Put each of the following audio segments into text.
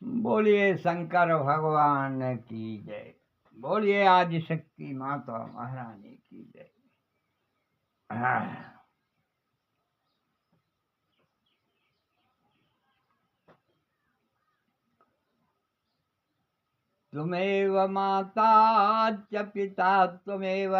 बोलिए शंकर भगवान की जय। बोलिए आदि शक्ति माता महारानी की जय। त्वमेव माता च पिता त्वमेव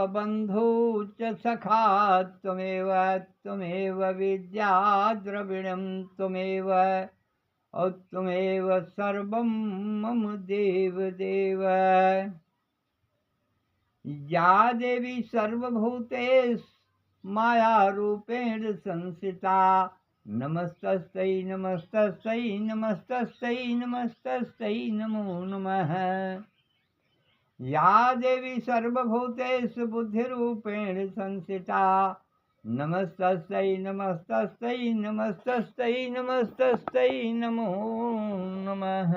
बन्धु च सखा त्वमेव विद्या द्रविणं त्वमेव और त्वमेव सर्वं मम देव देव। या देवी सर्वभूतेषु मायारूपेण संस्थिता नमस्तस्यै नमस्तस्यै नमस्तस्यै नमस्तस्यै नमो नमः। या देवी सर्वभूतेषु बुद्धिरूपेण संस्थिता नमस्तस्यै नमस्तस्यै नमस्तस्यै नमस्तस्यै नमो नमः।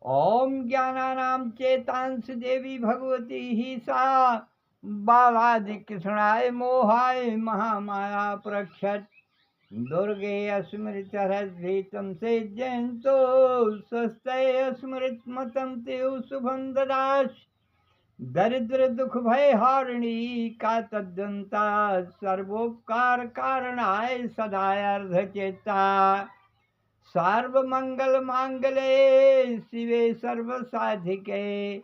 ओम ज्ञानानां चेतांस देवी भगवती ही सा बालादि कृष्णाय मोहाय महामाया प्रक्षत दुर्गे स्मृतरद्भीतं से जयंतो स्वस्ते स्मृत मतं ते शुभं ददाश दरिद्र दुख भय हारिणी का तद्दंता सर्वोपकार कारणाय सदायार्ध चेता सर्वमंगल मांगले शिवे सर्व साधिके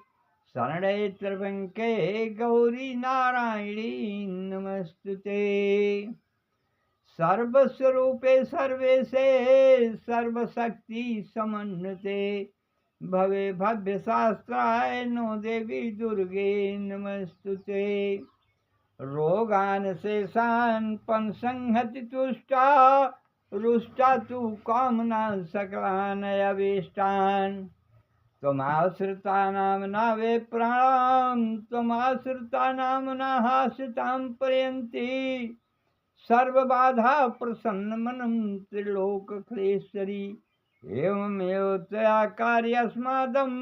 शरणे त्र्यंबके गौरी नारायणी नमस्तुते। सर्वस्वरूपे सर्वेशे सर्वशक्ति समन्विते भवे भव्य शास्त्राय नो देवी दुर्गे नमस्तुते। रोगान शेषान पंसंहति तुष्टा रुष्टा तु कामना सकलान अभीष्टान त्वमाश्रिता नामना वे प्राणां त्वमाश्रिता नामना हासितां पर्यन्ति सर्वबाधा प्रसन्नमनं त्रिलोकक्लेश्वरी एवमेव त्वया कार्यस्मादं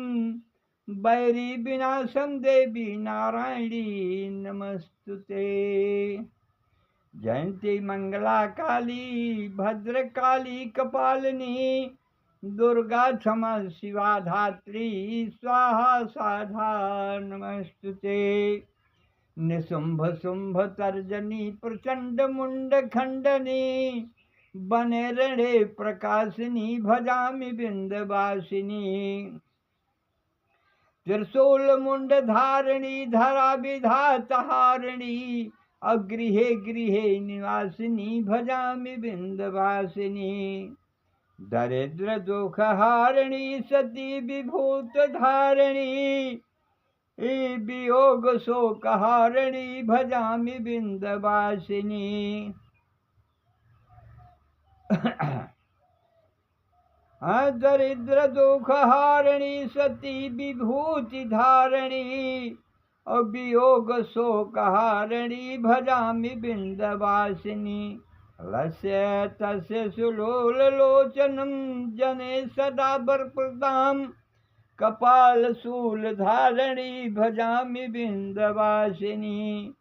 वैरी विनाशं देवी नारायणी नमस्तुते। जयंती मंगला काली भद्रकाली कपालिनी दुर्गा क्षमा शिवा धात्री स्वाहा साधा नमस्तुते। निशुंभ शुंभ तर्जनी प्रचंड मुंड खंडनी बने रणे प्रकाशिनी भजामि बिंदवासिनी त्रिशूल मुंड धारिणी धरा विधात हारिणी अगृहे गृहे निवासिनी भजामि बिंदवासिनी दरिद्र दुख हारिणी सती विभूत धारिणी वियोग शोक हारिणी भजामि बिंदवासिनी। दरिद्र दुख हारिणी सती विभूति धारिणी वियोग शोक हारिणी भजामि बिंदवासिनी। लस्य तस्य सुलोल लोचनं जने सदा वरप्रदां कपाल शूल धारिणी भजामि बिंदवासिनी।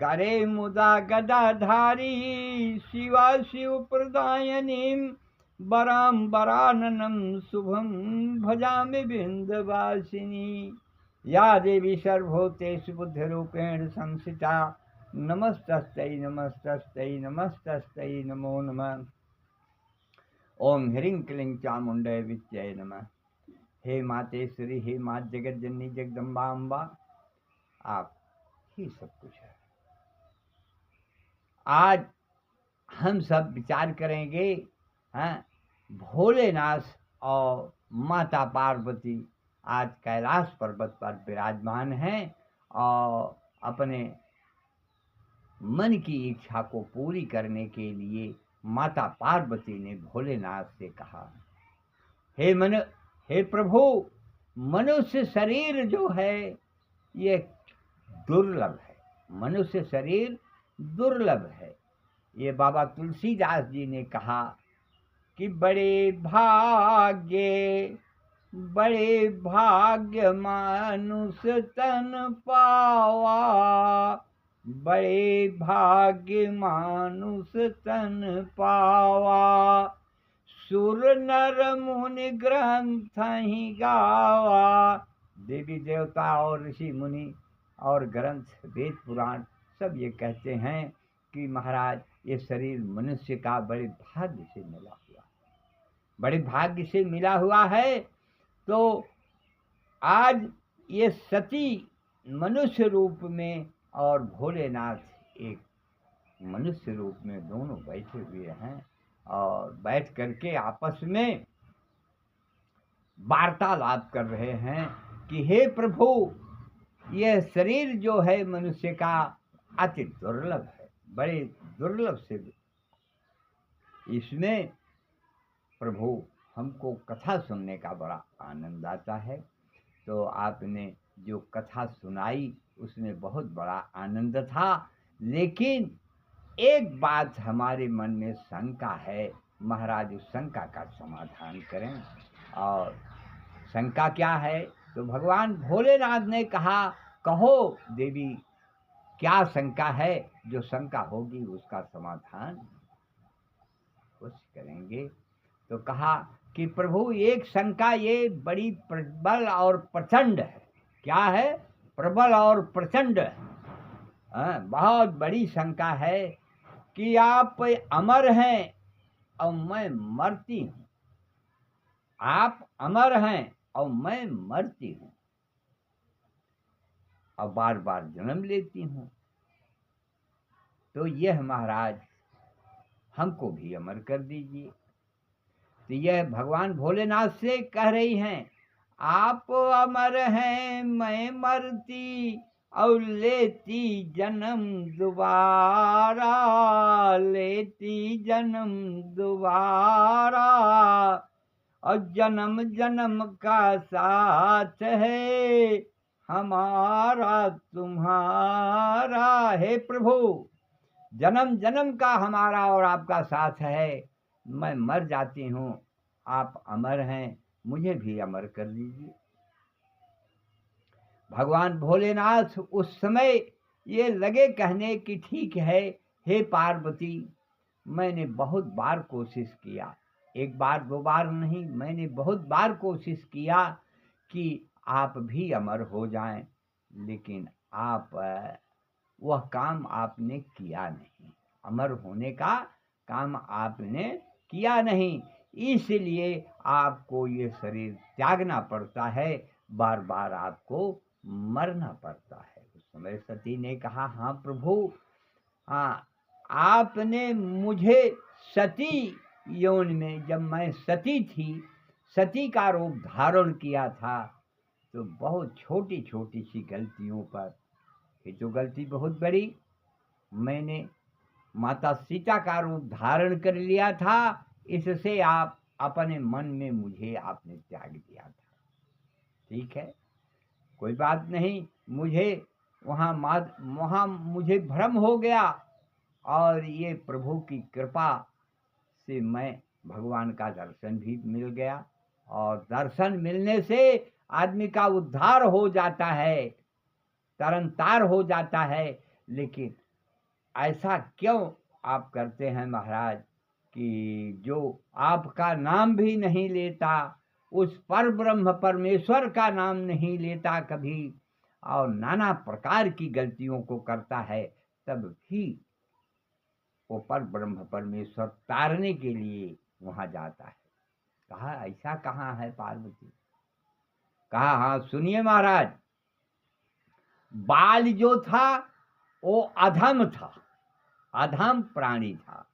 करे मुदा गदाधारी शिवा शिव प्रदायनीं वरां वराननं शुभं भजामि बिंदवासिनी। या देवी सर्वभूतेषु बुद्धिरूपेण संस्थिता नमस्तस्यै नमस्तस्यै नमस्तस्यै नमो नमः। ओम ह्रीं क्लीं चामुंडे विद्ये नमः। हे मातेश्वरी हे माँ जगत जननी जगदम्बा अम्बा आप ही सब कुछ है। आज हम सब विचार करेंगे भोलेनाथ और माता पार्वती आज कैलाश पर्वत पर विराजमान हैं और अपने मन की इच्छा को पूरी करने के लिए माता पार्वती ने भोलेनाथ से कहा, हे प्रभु, मनुष्य शरीर जो है ये दुर्लभ है, मनुष्य शरीर दुर्लभ है। ये बाबा तुलसीदास जी ने कहा कि बड़े भाग्य मानुष तन पावा बड़े भाग्य मानुष तन पावा, सुर नर मुनि ग्रंथ ही गावा। देवी देवता और ऋषि मुनि और ग्रंथ वेद पुराण सब ये कहते हैं कि महाराज ये शरीर मनुष्य का बड़े भाग्य से मिला हुआ, बड़े भाग्य से मिला हुआ है। तो आज ये सती मनुष्य रूप में और भोलेनाथ एक मनुष्य रूप में दोनों बैठे हुए हैं और बैठ करके आपस में वार्तालाप कर रहे हैं कि हे प्रभु, यह शरीर जो है मनुष्य का अति दुर्लभ है, बड़े दुर्लभ से। इसमें प्रभु हमको कथा सुनने का बड़ा आनंद आता है। तो आपने जो कथा सुनाई उसमें बहुत बड़ा आनंद था, लेकिन एक बात हमारे मन में शंका है। महाराज उस शंका का समाधान करें। और शंका क्या है? तो भगवान भोलेनाथ ने कहा, कहो देवी, क्या शंका है? जो शंका होगी उसका समाधान कुछ करेंगे। तो कहा कि प्रभु, एक शंका ये बड़ी प्रबल और प्रचंड है। क्या है? प्रबल और प्रचंड है। बहुत बड़ी शंका है कि आप अमर हैं और मैं मरती हूँ। आप अमर हैं और मैं मरती हूँ और बार बार जन्म लेती हूँ। तो यह महाराज हमको भी अमर कर दीजिए। तो यह भगवान भोलेनाथ से कह रही हैं, आप अमर हैं, मैं मरती और लेती जन्म दोबारा, लेती जन्म दोबारा, और जन्म जन्म का साथ है हमारा तुम्हारा। हे प्रभु, जन्म जन्म का हमारा और आपका साथ है। मैं मर जाती हूँ, आप अमर हैं, मुझे भी अमर कर दीजिए। भगवान भोलेनाथ उस समय ये लगे कहने कि ठीक है, हे पार्वती, मैंने बहुत बार कोशिश किया, एक बार दो बार नहीं, मैंने बहुत बार कोशिश किया कि आप भी अमर हो जाएं, लेकिन आप वह काम आपने किया नहीं, अमर होने का काम आपने किया नहीं, इसलिए आपको ये शरीर त्यागना पड़ता है, बार बार आपको मरना पड़ता है। उस समय सती ने कहा, हाँ प्रभु, हाँ, आपने मुझे सती यौन में, जब मैं सती थी, सती का रूप धारण किया था, तो बहुत छोटी छोटी सी गलतियों पर, ये तो गलती बहुत बड़ी, मैंने माता सीता का रूप धारण कर लिया था, इससे आप अपने मन में मुझे आपने त्याग दिया था। ठीक है, कोई बात नहीं, मुझे वहाँ मुझे भ्रम हो गया, और ये प्रभु की कृपा से मैं भगवान का दर्शन भी मिल गया, और दर्शन मिलने से आदमी का उद्धार हो जाता है, तरनतार हो जाता है। लेकिन ऐसा क्यों आप करते हैं महाराज कि जो आपका नाम भी नहीं लेता, उस पर ब्रह्म परमेश्वर का नाम नहीं लेता कभी, और नाना प्रकार की गलतियों को करता है, तब भी वो पर ब्रह्म परमेश्वर तारने के लिए वहां जाता है। कहा, ऐसा कहाँ है पार्वती? कहा, हाँ सुनिए महाराज, बाल जो था वो अधम था, अधम प्राणी था।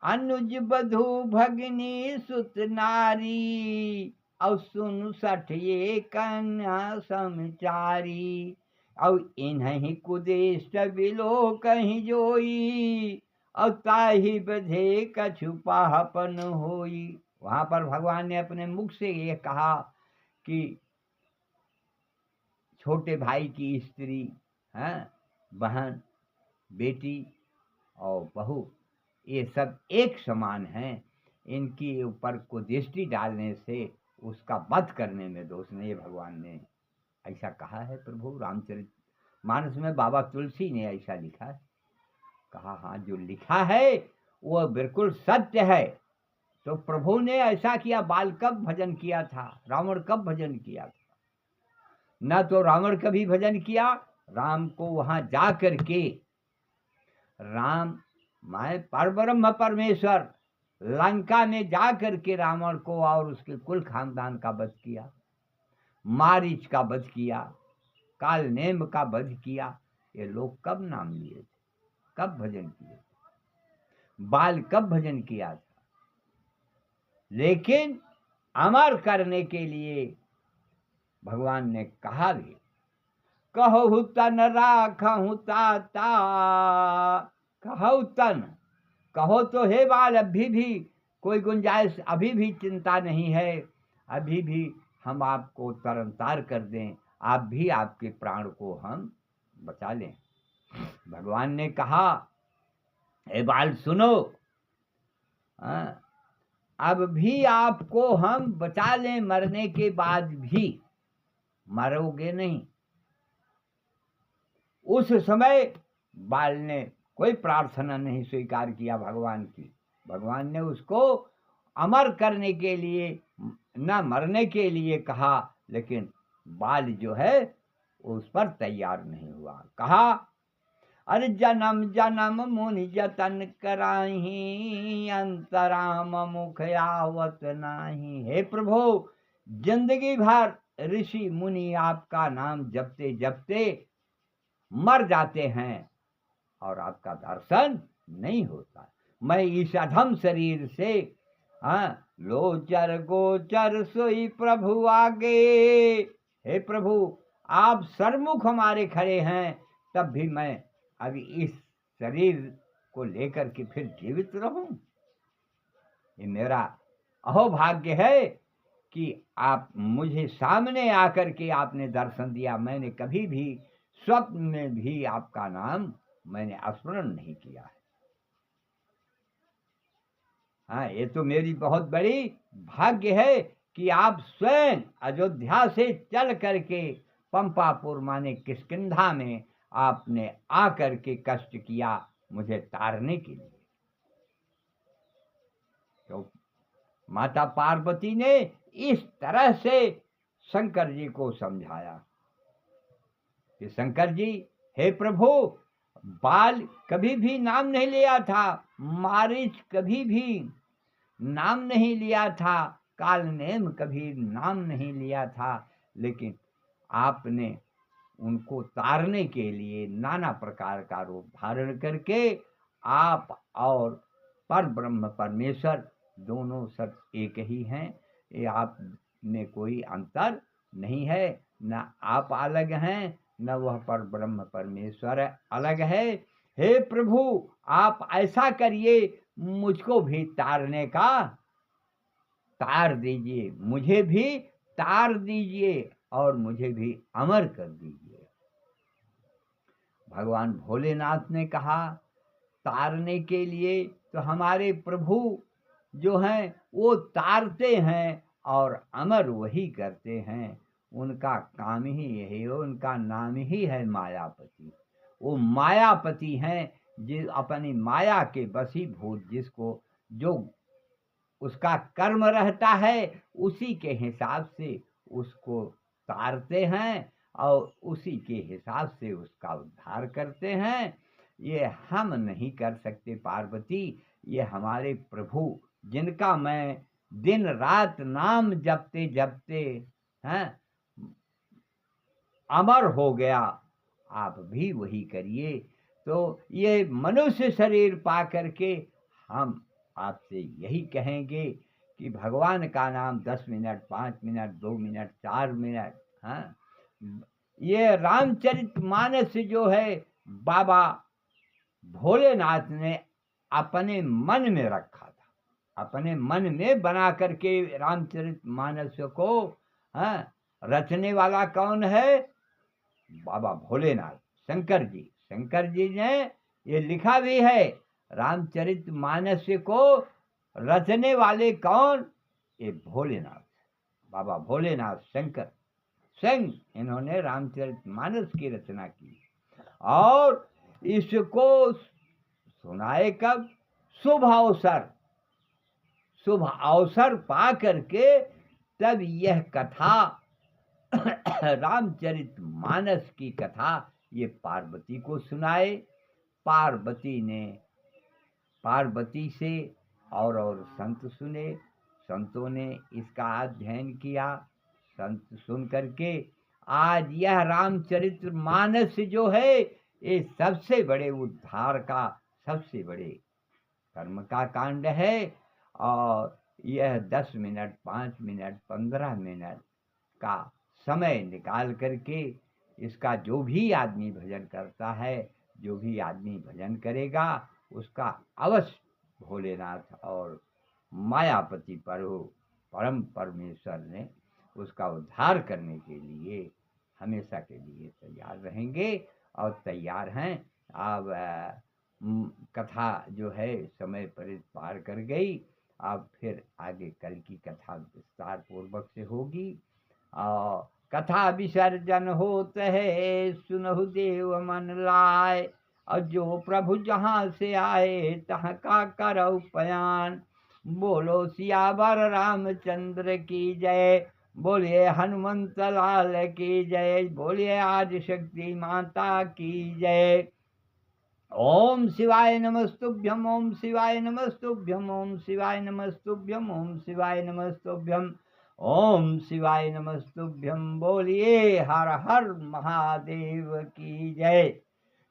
अनुज बधु भगनी सुत नारी, और सुन सठ ये कन्या समचारी, और इन्हीं कुदेश बिलो कहीं जोई, और ताही बधे कछु पाहपन होई। वहां पर भगवान ने अपने मुख से ये कहा कि छोटे भाई की स्त्री, हैं, बहन, बेटी और बहू, ये सब एक समान हैं, इनकी ऊपर को दृष्टि डालने से उसका वध करने में दोष नहीं। भगवान ने ऐसा कहा है प्रभु रामचरित मानस में बाबा तुलसी ने ऐसा लिखा है। कहा हाँ, जो लिखा है वो बिल्कुल सत्य है। तो प्रभु ने ऐसा किया। बाल कब भजन किया था? रावण कब भजन किया था? न तो रावण कभी भजन किया। राम को वहां जा करके राम मैं परब्रह्म परमेश्वर लंका में जा करके रावण को और उसके कुल खानदान का वध किया, मारीच का वध किया, काल नेम का वध किया। ये लोग कब नाम लिए थे? कब भजन किए थे? बाल कब भजन किया था? लेकिन अमर करने के लिए भगवान ने कहा भी, कहु तन राखहु ताता। कहु तन, कहो तो हे बाल अभी भी कोई गुंजाइश, अभी भी चिंता नहीं है, अभी भी हम आपको तरनतार कर दें, आप भी आपके प्राण को हम बचा लें। भगवान ने कहा हे बाल सुनो, अब भी आपको हम बचा लें, मरने के बाद भी मरोगे नहीं। उस समय बाल ने कोई प्रार्थना नहीं स्वीकार किया भगवान की। भगवान ने उसको अमर करने के लिए, न मरने के लिए कहा, लेकिन बाल जो है उस पर तैयार नहीं हुआ। कहा अरे जन्म जन्म मुनि जतन कराही, अंतराम मुख आवत नाही। हे प्रभु, जिंदगी भर ऋषि मुनि आपका नाम जपते जपते मर जाते हैं और आपका दर्शन नहीं होता। मैं इस अधम शरीर से लोचर गोचर सोई प्रभु आगे। हे प्रभु, आप सरमुख हमारे खड़े हैं, तब भी मैं अभी इस शरीर को लेकर के फिर जीवित रहूं। ये मेरा अहोभाग्य है कि आप मुझे सामने आकर के आपने दर्शन दिया। मैंने कभी भी स्वप्न में भी आपका नाम मैंने स्मरण नहीं किया है। हाँ, ये तो मेरी बहुत बड़ी भाग्य है कि आप स्वयं अयोध्या से चल करके पंपापुर माने किष्किंधा में आपने आकर के कष्ट किया मुझे तारने के लिए। तो माता पार्वती ने इस तरह से शंकर जी को समझाया कि शंकर जी, हे प्रभु, बाल कभी भी नाम नहीं लिया था, मारीच कभी भी नाम नहीं लिया था, कालनेम कभी नाम नहीं लिया था, लेकिन आपने उनको तारने के लिए नाना प्रकार का रूप धारण करके आप और पर ब्रह्म परमेश्वर दोनों सब एक ही हैं। ये आप में कोई अंतर नहीं है, न आप अलग हैं न वह पर ब्रह्म परमेश्वर अलग है। हे प्रभु, आप ऐसा करिए, मुझको भी तारने का तार दीजिए, मुझे भी तार दीजिए और मुझे भी अमर कर दीजिए। भगवान भोलेनाथ ने कहा तारने के लिए तो हमारे प्रभु जो हैं वो तारते हैं और अमर वही करते हैं। उनका काम ही यही है, उनका नाम ही है मायापति। वो मायापति हैं, जिस अपनी माया के वशीभूत, जिसको जो उसका कर्म रहता है उसी के हिसाब से उसको तारते हैं और उसी के हिसाब से उसका उद्धार करते हैं। ये हम नहीं कर सकते पार्वती, ये हमारे प्रभु जिनका मैं दिन रात नाम जपते जपते हैं अमर हो गया, आप भी वही करिए। तो ये मनुष्य शरीर पा करके हम आपसे यही कहेंगे कि भगवान का नाम 10 मिनट, 5 मिनट, 2 मिनट, 4 मिनट, हाँ, ये रामचरितमानस जो है बाबा भोलेनाथ ने अपने मन में रखा था, अपने मन में बना करके रामचरितमानस को रचने वाला कौन है? बाबा भोलेनाथ, शंकर जी। शंकर जी ने ये लिखा भी है, रामचरितमानस को रचने वाले कौन? ये भोलेनाथ, बाबा भोलेनाथ शंकर। स्वयं इन्होंने रामचरितमानस की रचना की। और इसको सुनाए कब? शुभ अवसर, शुभ अवसर पा करके तब यह कथा रामचरितमानस की कथा ये पार्वती को सुनाए। पार्वती ने पार्वती से और संत सुने, संतों ने इसका अध्ययन किया। संत सुन करके आज यह रामचरितमानस जो है ये सबसे बड़े उद्धार का, सबसे बड़े कर्म का कांड है। और यह 10 मिनट, 5 मिनट, 15 मिनट का समय निकाल करके इसका जो भी आदमी भजन करता है, जो भी आदमी भजन करेगा, उसका अवश्य भोलेनाथ और मायापति प्रभु परम परमेश्वर ने उसका उद्धार करने के लिए हमेशा के लिए तैयार रहेंगे और तैयार हैं। अब कथा जो है समय पर पार कर गई। अब फिर आगे कल की कथा विस्तार पूर्वक से होगी। और कथा विसर्जन होत है, सुनहु देव मन लाए। और जो प्रभु जहाँ से आए, तहाँ का करौ पयान। बोलो सियावर रामचंद्र की जय, बोलिए हनुमंत लाल की जय, बोलिए आदि शक्ति माता की जय। ओम शिवाय नमस्तुभ्यम, ओम शिवाय नमस्तुभ्यम, ओम शिवाय नमस्तुभ्यम, ओम शिवाय नमस्तुभ्यम, ओम शिवाय नमस्तुभ्यम। बोलिए हर हर महादेव की जय।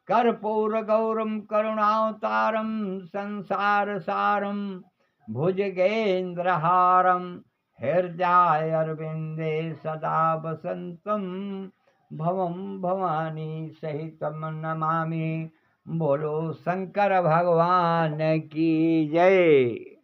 कर्पूर गौरम करुणावतारम संसार सारम भुजगेन्द्रहारम हृदय अरविंदे सदा वसंतम भवम भवानी सहितम नमामि। बोलो शंकर भगवान की जय।